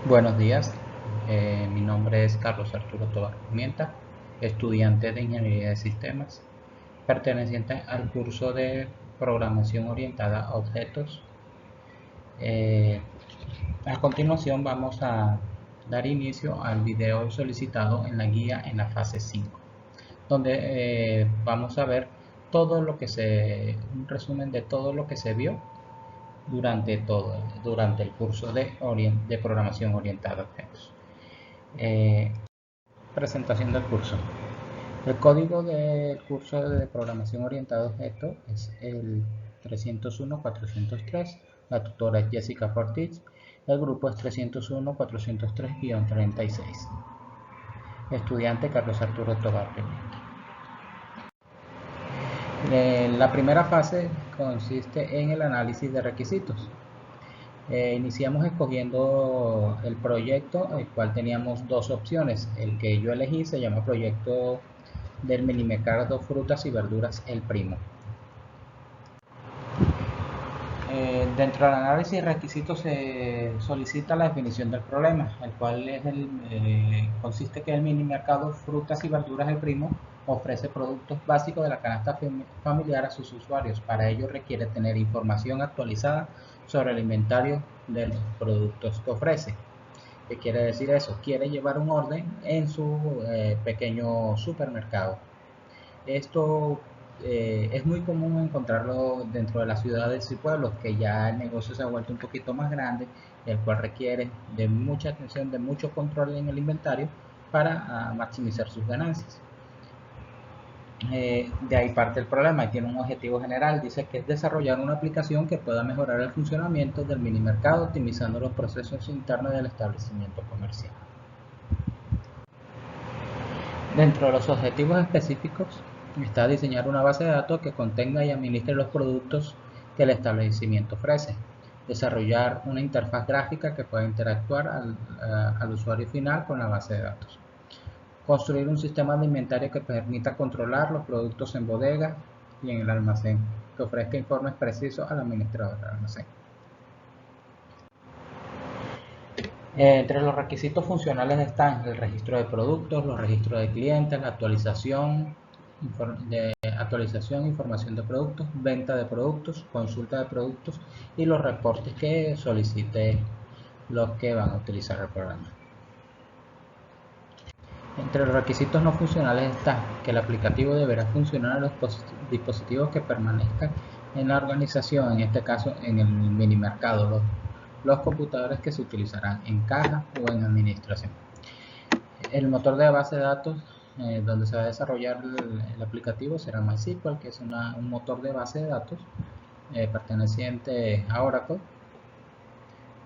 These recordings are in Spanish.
Buenos días, mi nombre es Carlos Arturo Tobar Pimienta, estudiante de Ingeniería de Sistemas, perteneciente al curso de Programación Orientada a Objetos. Eh, a continuación vamos a dar inicio al video solicitado en la guía en la fase 5, donde vamos a ver un resumen de todo lo que se vio durante el curso de Programación Orientada a Objetos. Eh, Presentación del curso. El código del curso de programación orientada a objetos es el 301-403. La tutora es Jessica Fortich. El grupo es 301-403-36. Estudiante Carlos Arturo Tobar Pimienta. La primera fase consiste en el análisis de requisitos. Iniciamos escogiendo el proyecto, el cual teníamos dos opciones. El que yo elegí se llama proyecto del minimercado frutas y verduras El Primo. Dentro del análisis de requisitos se solicita la definición del problema, el cual consiste que el minimercado frutas y verduras El Primo ofrece productos básicos de la canasta familiar a sus usuarios. Para ello requiere tener información actualizada sobre el inventario de los productos que ofrece. ¿Qué quiere decir eso? Quiere llevar un orden en su pequeño supermercado. Esto es muy común encontrarlo dentro de las ciudades y pueblos, que ya el negocio se ha vuelto un poquito más grande, el cual requiere de mucha atención, de mucho control en el inventario para maximizar sus ganancias. De ahí parte el problema y tiene un objetivo general. Dice que es desarrollar una aplicación que pueda mejorar el funcionamiento del minimercado, optimizando los procesos internos del establecimiento comercial. Dentro de los objetivos específicos está diseñar una base de datos que contenga y administre los productos que el establecimiento ofrece, desarrollar una interfaz gráfica que pueda interactuar al usuario final con la base de datos, construir un sistema de inventario que permita controlar los productos en bodega y en el almacén, que ofrezca informes precisos al administrador del almacén. Entre los requisitos funcionales están el registro de productos, los registros de clientes, la actualización, información de productos, venta de productos, consulta de productos y los reportes que solicite los que van a utilizar el programa. Entre los requisitos no funcionales está que el aplicativo deberá funcionar en los dispositivos que permanezcan en la organización, en este caso en el minimercado, los computadores que se utilizarán en caja o en administración. El motor de base de datos donde se va a desarrollar el aplicativo será MySQL, que es un motor de base de datos perteneciente a Oracle,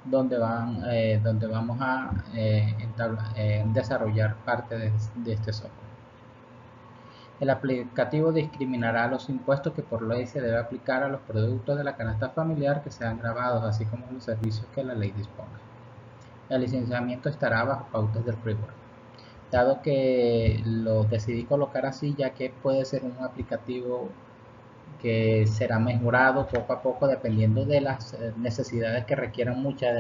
donde vamos a desarrollar parte de este software. El aplicativo discriminará los impuestos que por ley se debe aplicar a los productos de la canasta familiar que sean grabados, así como los servicios que la ley disponga. El licenciamiento estará bajo pautas del freeware. Dado que lo decidí colocar así, ya que puede ser un aplicativo que será mejorado poco a poco dependiendo de las necesidades que requieran muchas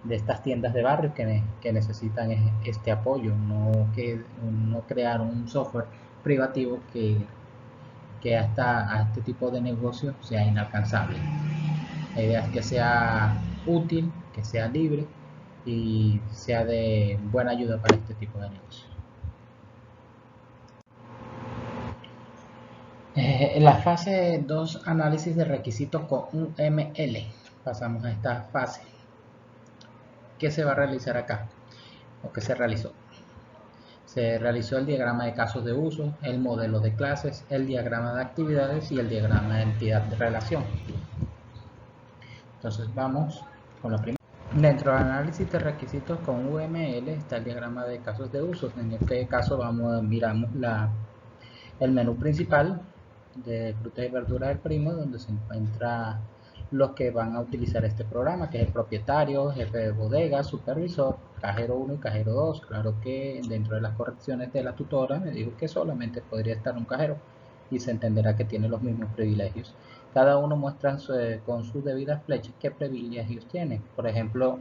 de estas tiendas de barrio que necesitan este apoyo, no crear un software privativo que hasta a este tipo de negocio sea inalcanzable. La idea es que sea útil, que sea libre y sea de buena ayuda para este tipo de negocio. En la fase 2, análisis de requisitos con UML. Pasamos a esta fase. ¿Qué se va a realizar acá? ¿O qué se realizó? Se realizó el diagrama de casos de uso, el modelo de clases, el diagrama de actividades y el diagrama de entidad de relación. Entonces vamos con la primera. Dentro del análisis de requisitos con UML está el diagrama de casos de uso. En este caso miramos el menú principal de frutas y verduras del Primo, donde se encuentra los que van a utilizar este programa, que es el propietario, jefe de bodega, supervisor, cajero 1 y cajero 2. Claro que dentro de las correcciones de la tutora me dijo que solamente podría estar un cajero y se entenderá que tiene los mismos privilegios. Cada uno muestra con sus debidas flechas qué privilegios tiene. Por ejemplo,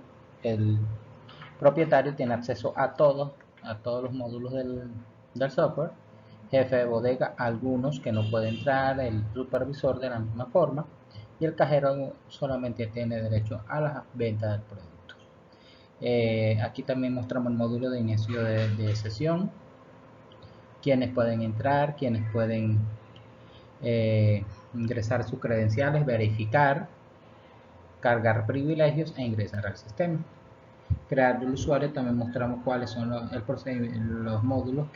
Propietario tiene acceso a todos los módulos del software. Jefe de bodega, algunos que no puede entrar, el supervisor de la misma forma, y el cajero solamente tiene derecho a la venta del producto. Aquí también mostramos el módulo de inicio de sesión, quienes pueden entrar, quienes pueden ingresar sus credenciales, verificar, cargar privilegios e ingresar al sistema. Crear el usuario, también mostramos cuáles son los módulos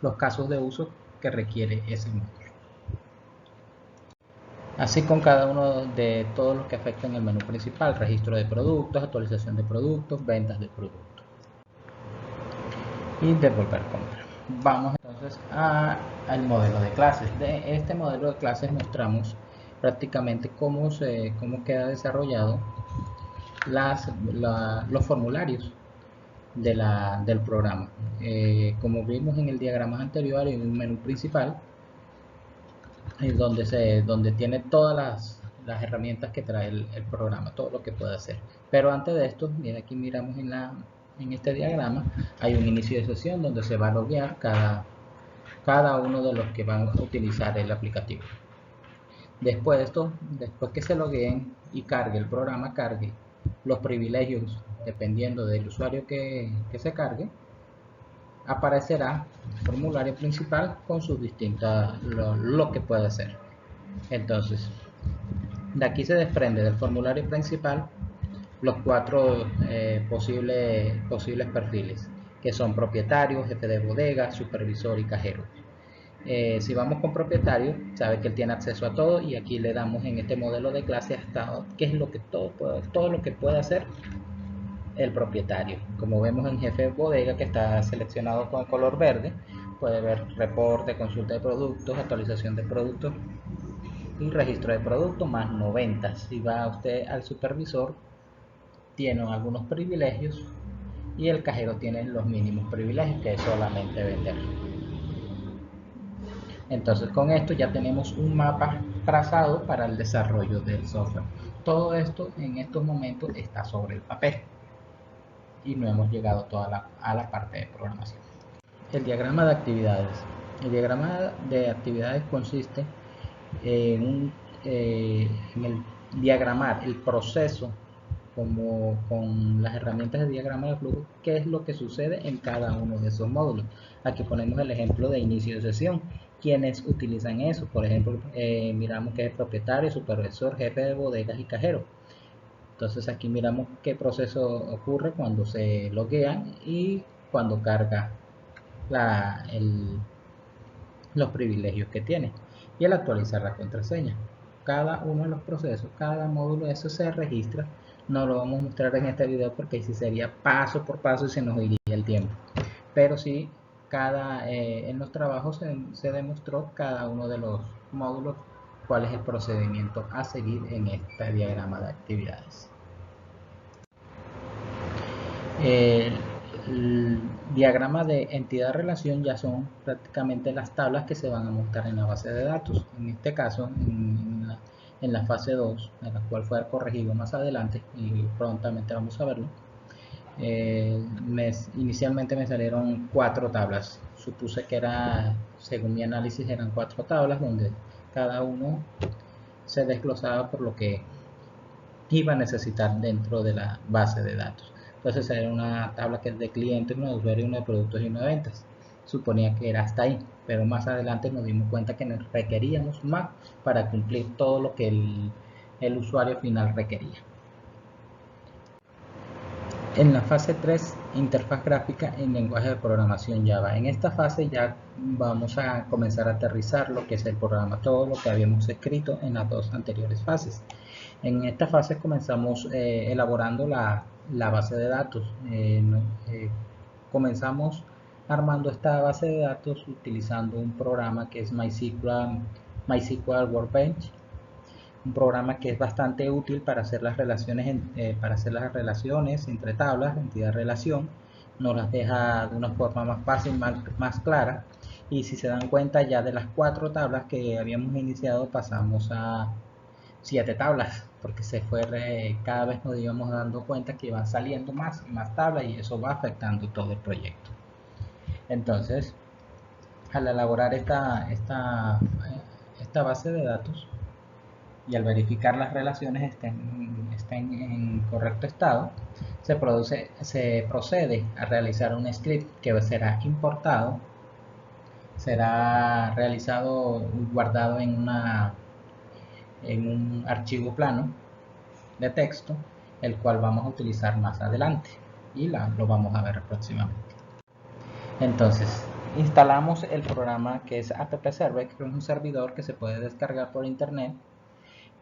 los casos de uso que requiere ese módulo. Así con cada uno de todos los que afectan el menú principal: registro de productos, actualización de productos, ventas de productos y devolver compra. Vamos entonces al modelo de clases. De este modelo de clases mostramos prácticamente cómo queda desarrollado los formularios del programa. Como vimos en el diagrama anterior, hay un menú principal donde tiene todas las herramientas que trae el programa, todo lo que puede hacer. Pero antes de esto, mira, aquí miramos en este diagrama, hay un inicio de sesión donde se va a loguear cada uno de los que van a utilizar el aplicativo. Después que se logueen y cargue el programa, cargue los privilegios dependiendo del usuario que se cargue, aparecerá el formulario principal con sus distintas, lo que puede hacer. Entonces, de aquí se desprende del formulario principal los 4 posibles perfiles, que son propietario, jefe de bodega, supervisor y cajero. Si vamos con propietario, sabe que él tiene acceso a todo, y aquí le damos en este modelo de clase hasta qué es lo que todo lo que puede hacer el propietario. Como vemos en jefe de bodega, que está seleccionado con el color verde, puede ver reporte, consulta de productos, actualización de productos y registro de productos más 90. Si va usted al supervisor, tiene algunos privilegios, y el cajero tiene los mínimos privilegios, que es solamente vender. Entonces, con esto ya tenemos un mapa trazado para el desarrollo del software. Todo esto en estos momentos está sobre el papel y no hemos llegado a la parte de programación. El diagrama de actividades. El diagrama de actividades consiste en el diagramar el proceso con las herramientas de diagrama de flujo, qué es lo que sucede en cada uno de esos módulos. Aquí ponemos el ejemplo de inicio de sesión. Quienes utilizan eso, por ejemplo, miramos que es propietario, supervisor, jefe de bodegas y cajero. Entonces aquí miramos qué proceso ocurre cuando se loguean y cuando carga los privilegios que tiene, y al actualizar la contraseña. Cada uno de los procesos, cada módulo, eso se registra. No lo vamos a mostrar en este video porque ahí sí sería paso por paso y se nos iría el tiempo, pero sí en los trabajos se demostró cada uno de los módulos cuál es el procedimiento a seguir en este diagrama de actividades. El diagrama de entidad-relación ya son prácticamente las tablas que se van a mostrar en la base de datos. En este caso, en la fase 2, en la cual fue corregido más adelante y prontamente vamos a verlo, inicialmente me salieron 4 tablas. Supuse que según mi análisis, eran 4 tablas donde cada uno se desglosaba por lo que iba a necesitar dentro de la base de datos. Entonces era una tabla que es de clientes, una de usuarios, una de productos y una de ventas. Suponía que era hasta ahí, pero más adelante nos dimos cuenta que nos requeríamos más para cumplir todo lo que el usuario final requería. En la fase 3, interfaz gráfica en lenguaje de programación Java. En esta fase ya vamos a comenzar a aterrizar lo que es el programa, todo lo que habíamos escrito en las 2 anteriores fases. En esta fase comenzamos elaborando la base de datos. Comenzamos armando esta base de datos utilizando un programa que es MySQL Workbench, un programa que es bastante útil para hacer las relaciones entre tablas, entidad-relación. Nos las deja de una forma más fácil, más clara, y si se dan cuenta, ya de las 4 tablas que habíamos iniciado pasamos a 7 tablas. porque cada vez nos íbamos dando cuenta que iban saliendo más y más tablas y eso va afectando todo el proyecto. Entonces, al elaborar esta base de datos y al verificar las relaciones estén en correcto estado, se procede a realizar un script que será importado, será realizado, guardado en un archivo plano de texto, el cual vamos a utilizar más adelante y lo vamos a ver próximamente. Entonces, instalamos el programa que es App Server, que es un servidor que se puede descargar por internet,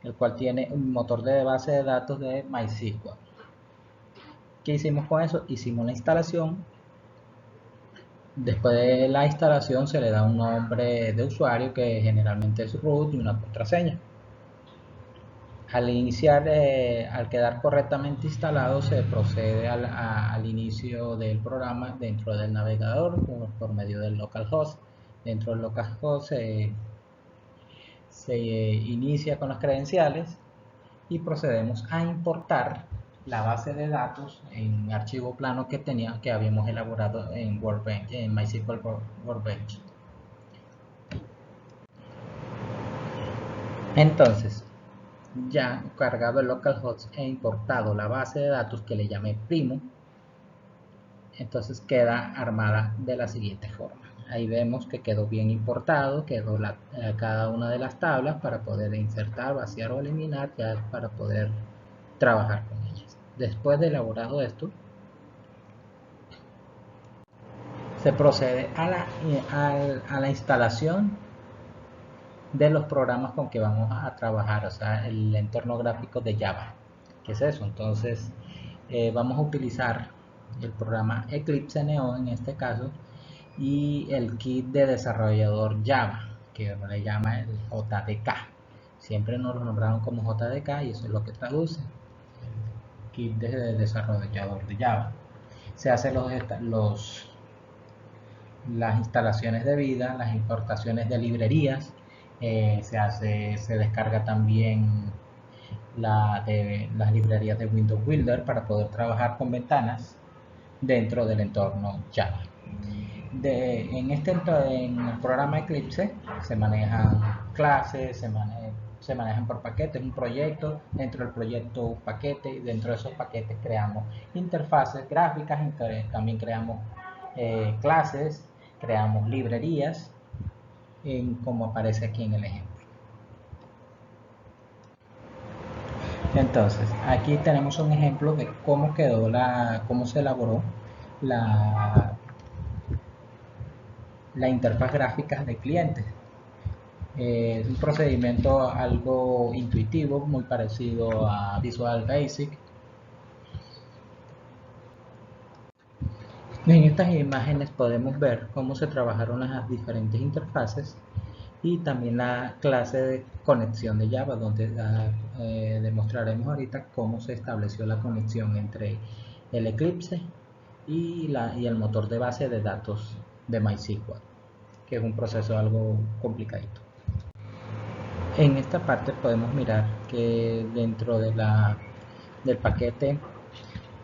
el cual tiene un motor de base de datos de MySQL. ¿Qué hicimos con eso? Hicimos una instalación. Después de la instalación se le da un nombre de usuario que generalmente es root y una contraseña. Al quedar correctamente instalado, se procede al inicio del programa dentro del navegador por medio del localhost. Dentro del localhost se inicia con las credenciales y procedemos a importar la base de datos en archivo plano que habíamos elaborado en Workbench, en MySQL Workbench. Entonces, ya cargado el localhost e importado la base de datos que le llamé primo, entonces queda armada de la siguiente forma. Ahí vemos que quedó bien importado, quedó cada una de las tablas para poder insertar, vaciar o eliminar, ya para poder trabajar con ellas. Después de elaborado esto, se procede a la instalación de los programas con que vamos a trabajar, o sea, el entorno gráfico de Java. ¿Qué es eso? Entonces, vamos a utilizar el programa Eclipse Neo en este caso y el kit de desarrollador Java, que le llama el JDK. Siempre nos lo nombraron como JDK y eso es lo que traduce el kit de desarrollador de Java. Se hacen las instalaciones debidas, las importaciones de librerías, se descarga también las librerías de Windows Builder para poder trabajar con ventanas dentro del entorno Java. En el programa Eclipse se manejan clases, se manejan por paquetes, un proyecto, dentro del proyecto un paquete, y dentro de esos paquetes creamos interfaces gráficas, también creamos clases, creamos librerías, como aparece aquí en el ejemplo. Entonces, aquí tenemos un ejemplo de cómo cómo se elaboró la interfaz gráfica de clientes. Es un procedimiento algo intuitivo, muy parecido a Visual Basic. En estas imágenes podemos ver cómo se trabajaron las diferentes interfaces y también la clase de conexión de Java, donde demostraremos ahorita cómo se estableció la conexión entre el Eclipse y el motor de base de datos de MySQL, que es un proceso algo complicadito. En esta parte podemos mirar que dentro del paquete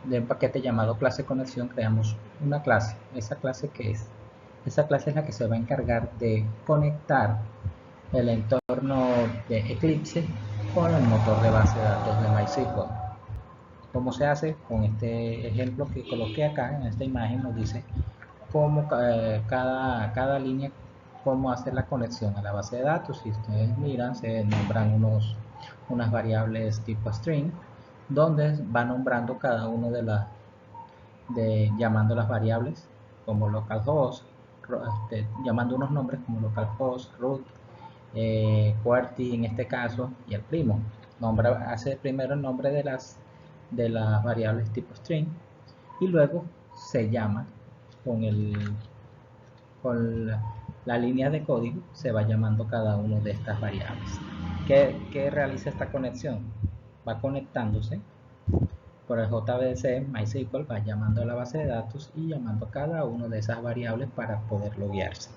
de un paquete llamado clase conexión creamos una clase. Esa clase es la que se va a encargar de conectar el entorno de Eclipse con el motor de base de datos de MySQL. ¿Cómo se hace? Con este ejemplo que coloqué acá en esta imagen nos dice cómo cada línea, cómo hacer la conexión a la base de datos. Si ustedes miran, se nombran unas variables tipo string, donde va nombrando cada uno llamando las variables como localhost, llamando unos nombres como localhost, root, QWERTY en este caso, y el primo. Hace primero el nombre de las variables tipo string y luego se llama con la línea de código, se va llamando cada una de estas variables. ¿Qué realiza esta conexión? Va conectándose por el JVC, MySQL va llamando a la base de datos y llamando cada una de esas variables para poder loguearse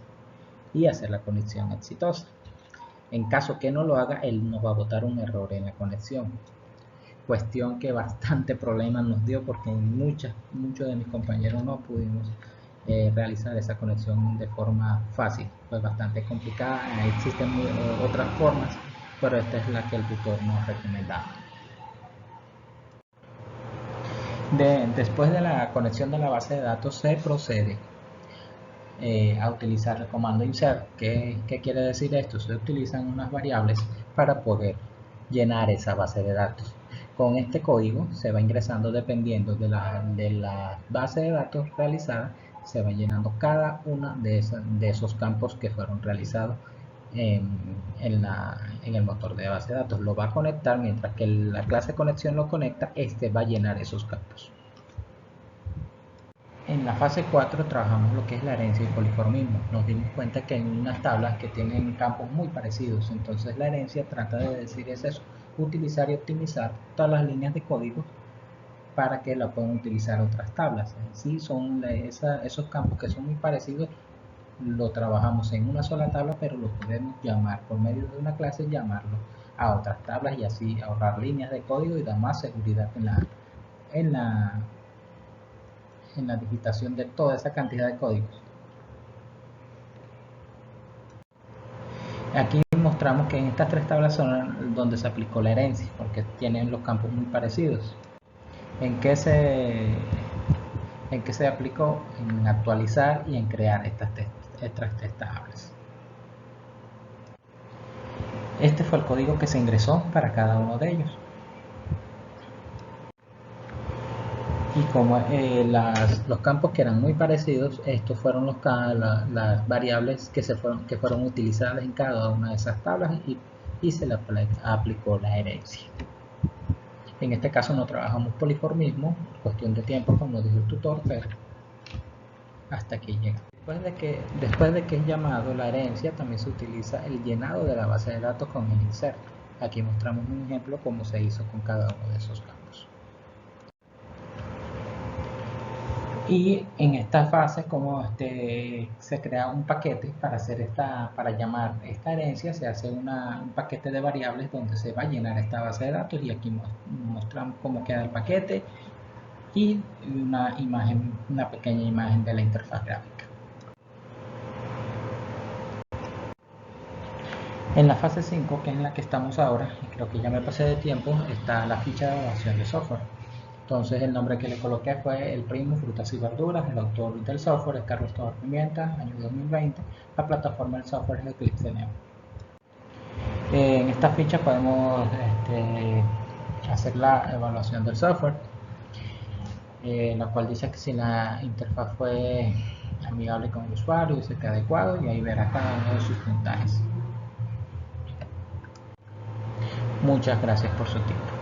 y hacer la conexión exitosa. En caso que no lo haga, él nos va a botar un error en la conexión. cuestión que bastante problema nos dio porque muchos de mis compañeros no pudimos realizar esa conexión de forma fácil. Fue bastante complicada, existen otras formas, pero esta es la que el tutor nos recomendaba. Después de la conexión de la base de datos se procede a utilizar el comando insert. ¿Qué quiere decir esto? Se utilizan unas variables para poder llenar esa base de datos. Con este código se va ingresando dependiendo de la base de datos realizada, se va llenando cada uno de esos campos que fueron realizados en el motor de base de datos. Lo va a conectar mientras que la clase conexión lo conecta, este va a llenar esos campos. En la fase 4 trabajamos lo que es la herencia y poliformismo. Nos dimos cuenta que hay unas tablas que tienen campos muy parecidos, entonces la herencia trata de decir es eso, utilizar y optimizar todas las líneas de código para que la puedan utilizar otras tablas. Sí, son esos campos que son muy parecidos, lo trabajamos en una sola tabla, pero lo podemos llamar por medio de una clase, llamarlo a otras tablas y así ahorrar líneas de código y dar más seguridad en la digitación de toda esa cantidad de códigos. Aquí mostramos que en estas tres tablas son donde se aplicó la herencia, porque tienen los campos muy parecidos. ¿En qué se aplicó? En actualizar y en crear estas tres tablas. Este fue el código que se ingresó para cada uno de ellos. Y como los campos que eran muy parecidos, estos fueron las variables que fueron utilizadas en cada una de esas tablas y se le aplicó la herencia. En este caso no trabajamos poliformismo, cuestión de tiempo como dijo el tutor, pero hasta aquí llega. Después de que es llamado la herencia, también se utiliza el llenado de la base de datos con el insert. Aquí mostramos un ejemplo cómo se hizo con cada uno de esos campos. Y en esta fase, como se crea un paquete para llamar esta herencia, se hace un paquete de variables donde se va a llenar esta base de datos y aquí mostramos cómo queda el paquete y una pequeña imagen de la interfaz gráfica. En la fase 5, que es en la que estamos ahora, y creo que ya me pasé de tiempo, está la ficha de evaluación de software. Entonces el nombre que le coloqué fue El Primo Frutas y Verduras. El autor del software es Carlos Tobar Pimienta, año 2020. La plataforma del software es Eclipse Neo. En esta ficha podemos hacer la evaluación del software, la cual dice que si la interfaz fue amigable con el usuario, dice que adecuado, y ahí verá cada uno de sus puntajes. Muchas gracias por su tiempo.